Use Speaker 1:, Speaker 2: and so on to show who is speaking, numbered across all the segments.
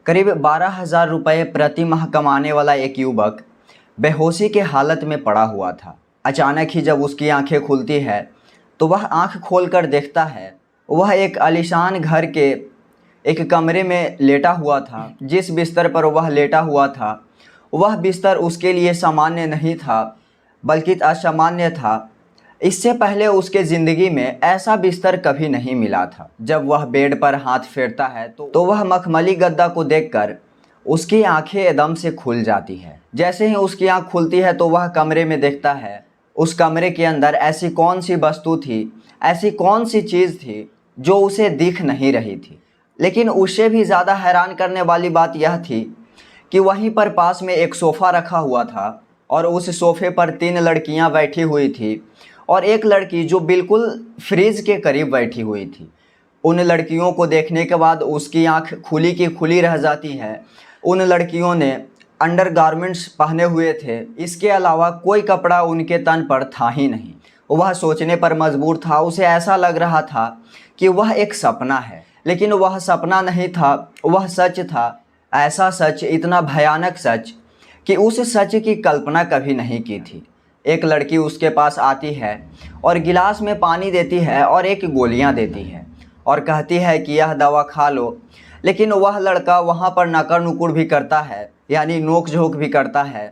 Speaker 1: करीब 12,000 रुपये प्रति माह कमाने वाला एक युवक बेहोशी के हालत में पड़ा हुआ था। अचानक ही जब उसकी आंखें खुलती है तो वह आंख खोलकर देखता है वह एक आलीशान घर के एक कमरे में लेटा हुआ था। जिस बिस्तर पर वह लेटा हुआ था वह बिस्तर उसके लिए सामान्य नहीं था बल्कि असामान्य था। इससे पहले उसके ज़िंदगी में ऐसा बिस्तर कभी नहीं मिला था। जब वह बेड पर हाथ फेरता है तो वह मखमली गद्दा को देखकर उसकी आंखें एकदम से खुल जाती है। जैसे ही उसकी आंख खुलती है तो वह कमरे में देखता है उस कमरे के अंदर ऐसी कौन सी वस्तु थी, ऐसी कौन सी चीज़ थी जो उसे दिख नहीं रही थी। लेकिन उससे भी ज़्यादा हैरान करने वाली बात यह थी कि वहीं पर पास में एक सोफ़ा रखा हुआ था और उस सोफ़े पर 3 लड़कियां बैठी हुई थी और एक लड़की जो बिल्कुल फ्रिज के करीब बैठी हुई थी। उन लड़कियों को देखने के बाद उसकी आंख खुली की खुली रह जाती है। उन लड़कियों ने अंडरगारमेंट्स पहने हुए थे, इसके अलावा कोई कपड़ा उनके तन पर था ही नहीं। वह सोचने पर मजबूर था। उसे ऐसा लग रहा था कि वह एक सपना है, लेकिन वह सपना नहीं था, वह सच था। ऐसा सच, इतना भयानक सच कि उस सच की कल्पना कभी नहीं की थी। एक लड़की उसके पास आती है और गिलास में पानी देती है और एक गोलियां देती है और कहती है कि यह दवा खा लो। लेकिन वह लड़का वहाँ पर नकर नुकुर भी करता है, यानी नोक झोंक भी करता है,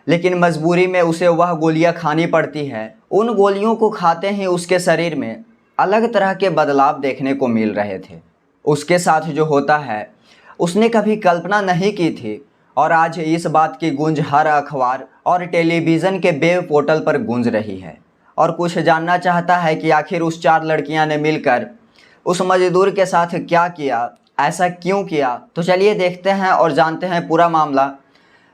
Speaker 1: लेकिन मजबूरी में उसे वह गोलियां खानी पड़ती है। उन गोलियों को खाते ही उसके शरीर में अलग तरह के बदलाव देखने को मिल रहे थे। उसके साथ जो होता है उसने कभी कल्पना नहीं की थी और आज इस बात की गूंज हर अखबार और टेलीविज़न के वेब पोर्टल पर गूंज रही है। और कुछ जानना चाहता है कि आखिर उस 4 लड़कियां ने मिलकर उस मजदूर के साथ क्या किया, ऐसा क्यों किया। तो चलिए देखते हैं और जानते हैं पूरा मामला।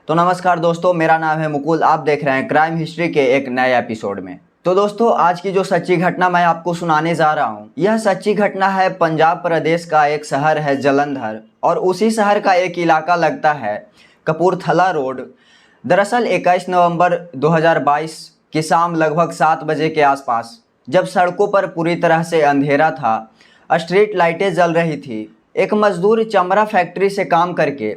Speaker 1: तो नमस्कार दोस्तों, मेरा नाम है मुकुल। आप देख रहे हैं क्राइम हिस्ट्री के एक नए एपिसोड में। तो दोस्तों, आज की जो सच्ची घटना मैं आपको सुनाने जा रहा हूँ, यह सच्ची घटना है पंजाब प्रदेश का एक शहर है जलंधर, और उसी शहर का एक इलाका लगता है कपूरथला रोड। दरअसल 21 नवंबर 2022 की शाम लगभग 7 बजे के आसपास, जब सड़कों पर पूरी तरह से अंधेरा था, स्ट्रीट लाइटें जल रही थी, एक मजदूर चमड़ा फैक्ट्री से काम करके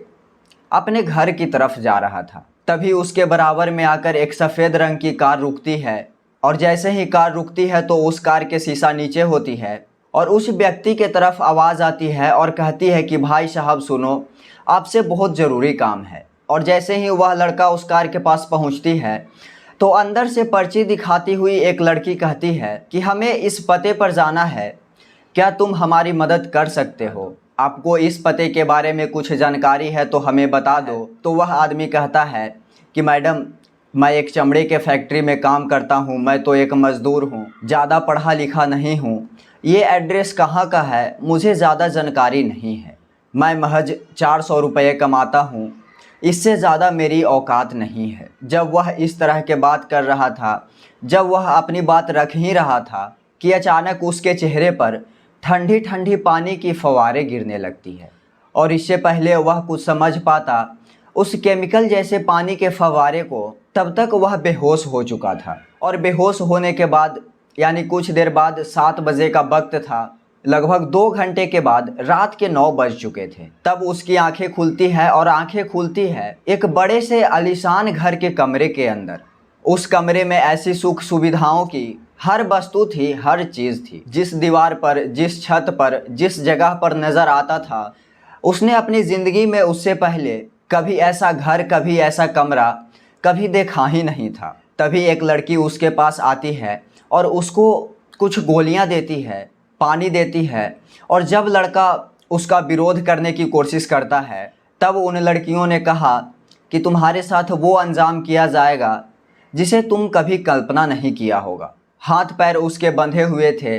Speaker 1: अपने घर की तरफ जा रहा था। तभी उसके बराबर में आकर एक सफ़ेद रंग की कार रुकती है और जैसे ही कार रुकती है तो उस कार के शीशा नीचे होती है और उस व्यक्ति के तरफ आवाज़ आती है और कहती है कि भाई साहब सुनो, आपसे बहुत ज़रूरी काम है। और जैसे ही वह लड़का उस कार के पास पहुंचती है तो अंदर से पर्ची दिखाती हुई एक लड़की कहती है कि हमें इस पते पर जाना है, क्या तुम हमारी मदद कर सकते हो? आपको इस पते के बारे में कुछ जानकारी है तो हमें बता दो। तो वह आदमी कहता है कि मैडम, मैं एक चमड़े के फैक्ट्री में काम करता हूँ, मैं तो एक मज़दूर हूँ, ज़्यादा पढ़ा लिखा नहीं हूँ, ये एड्रेस कहाँ का है मुझे ज़्यादा जानकारी नहीं है, मैं महज 400 रुपये कमाता हूँ, इससे ज़्यादा मेरी औकात नहीं है। जब वह इस तरह के बात कर रहा था, जब वह अपनी बात रख ही रहा था कि अचानक उसके चेहरे पर ठंडी ठंडी पानी की फव्वारें गिरने लगती है और इससे पहले वह कुछ समझ पाता उस केमिकल जैसे पानी के फव्वारे को, तब तक वह बेहोश हो चुका था। और बेहोश होने के बाद, यानी कुछ देर बाद, 7 बजे का वक्त था, लगभग 2 घंटे के बाद रात के 9 बज चुके थे, तब उसकी आंखें खुलती है और आंखें खुलती है एक बड़े से आलीशान घर के कमरे के अंदर। उस कमरे में ऐसी सुख सुविधाओं की हर वस्तु थी, हर चीज़ थी। जिस दीवार पर, जिस छत पर, जिस जगह पर नज़र आता था, उसने अपनी ज़िंदगी में उससे पहले कभी ऐसा घर, कभी ऐसा कमरा कभी देखा ही नहीं था। तभी एक लड़की उसके पास आती है और उसको कुछ गोलियां देती है, पानी देती है, और जब लड़का उसका विरोध करने की कोशिश करता है तब उन लड़कियों ने कहा कि तुम्हारे साथ वो अंजाम किया जाएगा जिसे तुम कभी कल्पना नहीं किया होगा। हाथ पैर उसके बंधे हुए थे,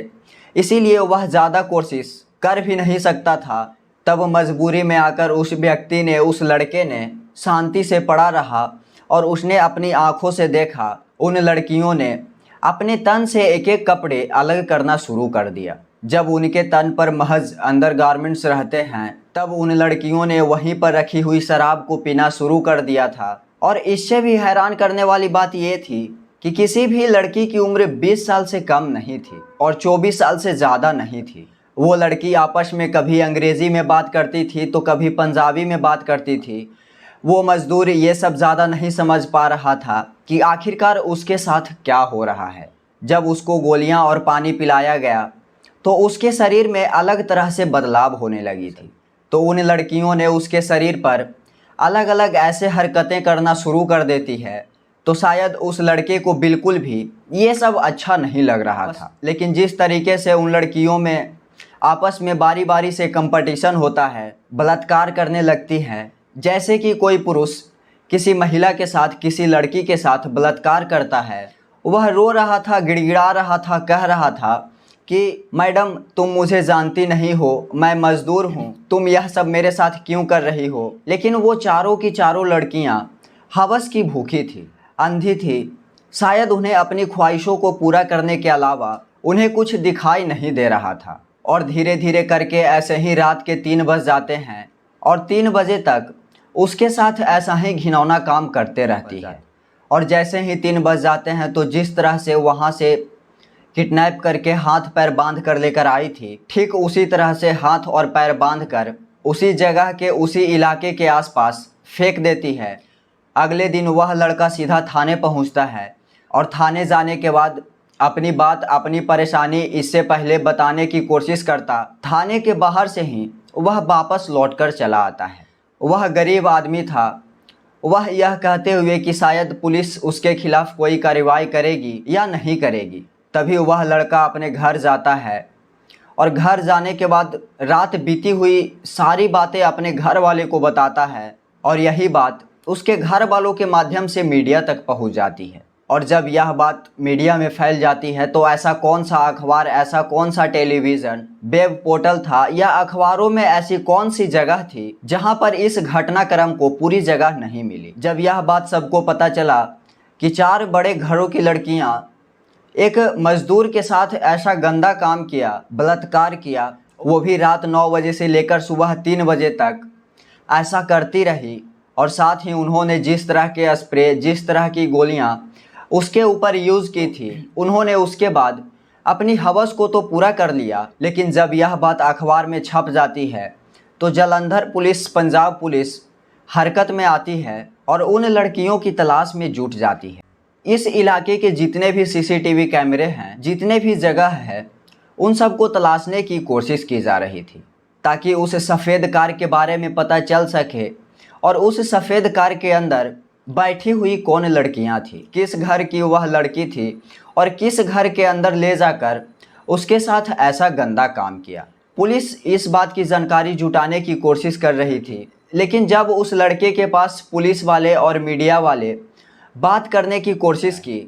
Speaker 1: इसीलिए वह ज़्यादा कोशिश कर भी नहीं सकता था। तब मजबूरी में आकर उस व्यक्ति ने, उस लड़के ने शांति से पड़ा रहा और उसने अपनी आँखों से देखा उन लड़कियों ने अपने तन से एक एक कपड़े अलग करना शुरू कर दिया। जब उनके तन पर महज अंडरगारमेंट्स रहते हैं, तब उन लड़कियों ने वहीं पर रखी हुई शराब को पीना शुरू कर दिया था। और इससे भी हैरान करने वाली बात ये थी कि किसी भी लड़की की उम्र 20 साल से कम नहीं थी और 24 साल से ज़्यादा नहीं थी। वो लड़की आपस में कभी अंग्रेज़ी में बात करती थी तो कभी पंजाबी में बात करती थी। वो मज़दूर ये सब ज़्यादा नहीं समझ पा रहा था कि आखिरकार उसके साथ क्या हो रहा है। जब उसको गोलियां और पानी पिलाया गया तो उसके शरीर में अलग तरह से बदलाव होने लगी थी। तो उन लड़कियों ने उसके शरीर पर अलग अलग ऐसे हरकतें करना शुरू कर देती है। तो शायद उस लड़के को बिल्कुल भी ये सब अच्छा नहीं लग रहा था। लेकिन जिस तरीके से उन लड़कियों में आपस में बारी बारी से कंपटीशन होता है, बलात्कार करने लगती हैं, जैसे कि कोई पुरुष किसी महिला के साथ, किसी लड़की के साथ बलात्कार करता है। वह रो रहा था, गिड़गिड़ा रहा था, कह रहा था कि मैडम तुम मुझे जानती नहीं हो, मैं मज़दूर हूँ, तुम यह सब मेरे साथ क्यों कर रही हो। लेकिन वो चारों की चारों लड़कियाँ हवस की भूखी थी, अंधी थी। शायद उन्हें अपनी ख्वाहिशों को पूरा करने के अलावा उन्हें कुछ दिखाई नहीं दे रहा था। और धीरे धीरे करके ऐसे ही रात के 3 बज जाते हैं और 3 बजे तक उसके साथ ऐसा ही घिनौना काम करते रहती है। और जैसे ही 3 बज जाते हैं तो जिस तरह से वहाँ से किडनैप करके हाथ पैर बांध कर लेकर आई थी, ठीक उसी तरह से हाथ और पैर बांध कर उसी जगह के, उसी इलाके के आसपास फेंक देती है। अगले दिन वह लड़का सीधा थाने पहुंचता है और थाने जाने के बाद अपनी बात, अपनी परेशानी इससे पहले बताने की कोशिश करता। थाने के बाहर से ही वह वापस लौटकर चला आता है। वह गरीब आदमी था। वह यह कहते हुए कि शायद पुलिस उसके खिलाफ़ कोई कार्रवाई करेगी या नहीं करेगी। तभी वह लड़का अपने घर जाता है और घर जाने के बाद रात बीती हुई सारी बातें अपने घर वाले को बताता है। और यही बात उसके घर वालों के माध्यम से मीडिया तक पहुंच जाती है। और जब यह बात मीडिया में फैल जाती है तो ऐसा कौन सा अखबार, ऐसा कौन सा टेलीविज़न, वेब पोर्टल था या अखबारों में ऐसी कौन सी जगह थी जहां पर इस घटनाक्रम को पूरी जगह नहीं मिली। जब यह बात सबको पता चला कि 4 बड़े घरों की लड़कियां एक मज़दूर के साथ ऐसा गंदा काम किया, बलात्कार किया, वो भी रात 9 बजे से लेकर सुबह 3 बजे तक ऐसा करती रही। और साथ ही उन्होंने जिस तरह के स्प्रे, जिस तरह की गोलियां उसके ऊपर यूज़ की थी, उन्होंने उसके बाद अपनी हवस को तो पूरा कर लिया। लेकिन जब यह बात अखबार में छप जाती है तो जालंधर पुलिस, पंजाब पुलिस हरकत में आती है और उन लड़कियों की तलाश में जुट जाती है। इस इलाके के जितने भी सीसीटीवी कैमरे हैं, जितने भी जगह है, उन सबको तलाशने की कोशिश की जा रही थी ताकि उस सफ़ेद कार के बारे में पता चल सके और उस सफ़ेद कार के अंदर बैठी हुई कौन लड़कियां थी, किस घर की वह लड़की थी और किस घर के अंदर ले जाकर उसके साथ ऐसा गंदा काम किया। पुलिस इस बात की जानकारी जुटाने की कोशिश कर रही थी। लेकिन जब उस लड़के के पास पुलिस वाले और मीडिया वाले बात करने की कोशिश की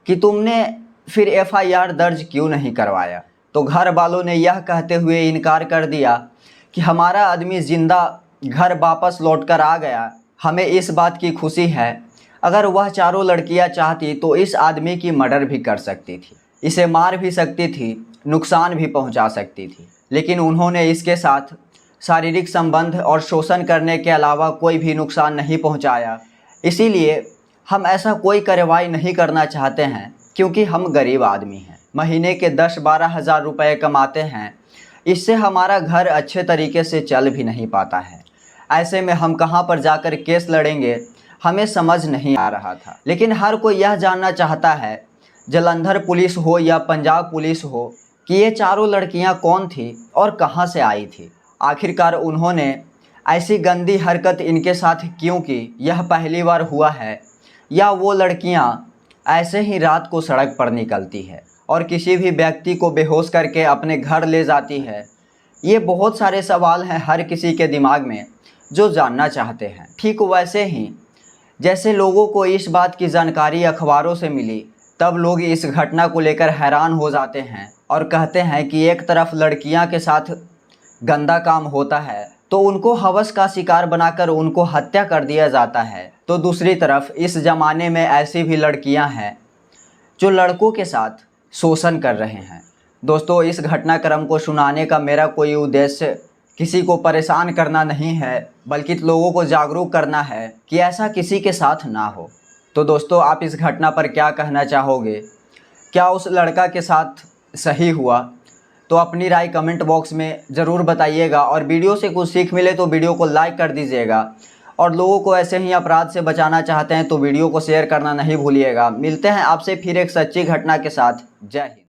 Speaker 1: कि तुमने फिर एफआईआर दर्ज क्यों नहीं करवाया, तो घर वालों ने यह कहते हुए इनकार कर दिया कि हमारा आदमी ज़िंदा घर वापस लौट कर आ गया, हमें इस बात की खुशी है। अगर वह चारों लड़कियां चाहती तो इस आदमी की मर्डर भी कर सकती थी, इसे मार भी सकती थी, नुकसान भी पहुंचा सकती थी। लेकिन उन्होंने इसके साथ शारीरिक संबंध और शोषण करने के अलावा कोई भी नुकसान नहीं पहुंचाया। इसीलिए हम ऐसा कोई कार्रवाई नहीं करना चाहते हैं क्योंकि हम गरीब आदमी हैं, महीने के 10-12 हज़ार रुपये कमाते हैं, इससे हमारा घर अच्छे तरीके से चल भी नहीं पाता है। ऐसे में हम कहाँ पर जाकर केस लड़ेंगे, हमें समझ नहीं आ रहा था। लेकिन हर कोई यह जानना चाहता है, जालंधर पुलिस हो या पंजाब पुलिस हो, कि ये चारों लड़कियां कौन थी और कहां से आई थी। आखिरकार उन्होंने ऐसी गंदी हरकत इनके साथ क्यों की, यह पहली बार हुआ है या वो लड़कियां ऐसे ही रात को सड़क पर निकलती है और किसी भी व्यक्ति को बेहोश करके अपने घर ले जाती है। ये बहुत सारे सवाल हैं हर किसी के दिमाग में जो जानना चाहते हैं। ठीक वैसे ही जैसे लोगों को इस बात की जानकारी अखबारों से मिली, तब लोग इस घटना को लेकर हैरान हो जाते हैं और कहते हैं कि एक तरफ लड़कियां के साथ गंदा काम होता है तो उनको हवस का शिकार बनाकर उनको हत्या कर दिया जाता है, तो दूसरी तरफ इस ज़माने में ऐसी भी लड़कियां हैं जो लड़कों के साथ शोषण कर रहे हैं। दोस्तों, इस घटनाक्रम को सुनाने का मेरा कोई उद्देश्य किसी को परेशान करना नहीं है, बल्कि लोगों को जागरूक करना है कि ऐसा किसी के साथ ना हो। तो दोस्तों, आप इस घटना पर क्या कहना चाहोगे? क्या उस लड़का के साथ सही हुआ? तो अपनी राय कमेंट बॉक्स में ज़रूर बताइएगा और वीडियो से कुछ सीख मिले तो वीडियो को लाइक कर दीजिएगा। और लोगों को ऐसे ही अपराध से बचाना चाहते हैं तो वीडियो को शेयर करना नहीं भूलिएगा। मिलते हैं आपसे फिर एक सच्ची घटना के साथ। जय हिंद।